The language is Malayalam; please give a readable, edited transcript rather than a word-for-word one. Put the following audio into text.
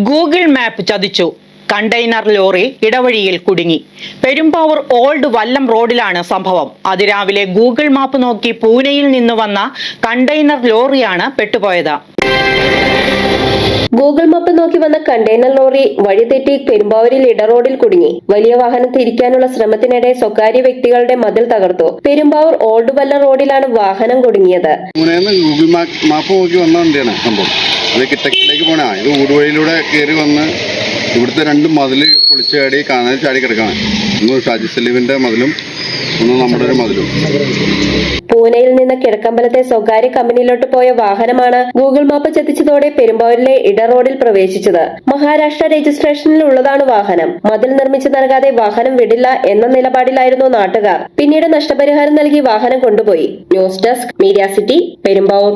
ഗൂഗിൾ മാപ്പ് ചതിച്ചു. കണ്ടെയ്നർ ലോറി ഇടവഴിയിൽ കുടുങ്ങി. പെരുമ്പാവൂർ ഓൾഡ് വല്ലം റോഡിലാണ് സംഭവം. അതിരാവിലെ ഗൂഗിൾ മാപ്പ് നോക്കി പൂനെയിൽ നിന്ന് വന്ന കണ്ടെയ്നർ ലോറിയാണ് പെട്ടുപോയത്. ഗൂഗിൾ മാപ്പ് നോക്കി വന്ന കണ്ടെയ്നർ ലോറി വഴിതെറ്റി പെരുമ്പാവൂരിൽ ഇടറോഡിൽ കുടുങ്ങി. വലിയ വാഹനം തിരിക്കാനുള്ള ശ്രമത്തിനിടെ സ്വകാര്യ വ്യക്തികളുടെ മതിൽ തകർത്തു. പെരുമ്പാവൂർ ഓൾഡ് വല്ലം റോഡിലാണ് വാഹനം കുടുങ്ങിയത്. ഗൂഗിൾ മാപ്പ് നോക്കി വന്ന വണ്ടിയാണ് സംഭവം. അത് കിട്ടക്കിലേക്ക് പോണ ഇത് ഊടുവഴിയിലൂടെ കയറി വന്ന് ഇവിടുത്തെ രണ്ട് മതില് പൊളിച്ചു ചാടി കാണാൻ ചാടി കിടക്കാണ്. ഒന്ന് ഷാജി സലീമിന്റെ മതിലും ഒന്ന് നമ്മുടെ ഒരു മതിലും. പൂനെയിൽ നിന്ന് കിഴക്കമ്പലത്തെ സ്വകാര്യ കമ്പനിയിലോട്ട് പോയ വാഹനമാണ് ഗൂഗിൾ മാപ്പ് ചതിച്ചതോടെ പെരുമ്പാവൂരിലെ ഇടറോഡിൽ പ്രവേശിച്ചത്. മഹാരാഷ്ട്ര രജിസ്ട്രേഷനിൽ ഉള്ളതാണ് വാഹനം. മതിൽ നിർമ്മിച്ചു നൽകാതെ വാഹനം വിടില്ല എന്ന നിലപാടിലായിരുന്നു നാട്ടുകാർ. പിന്നീട് നഷ്ടപരിഹാരം നൽകി വാഹനം കൊണ്ടുപോയി. News desk media city, Perumbavoor.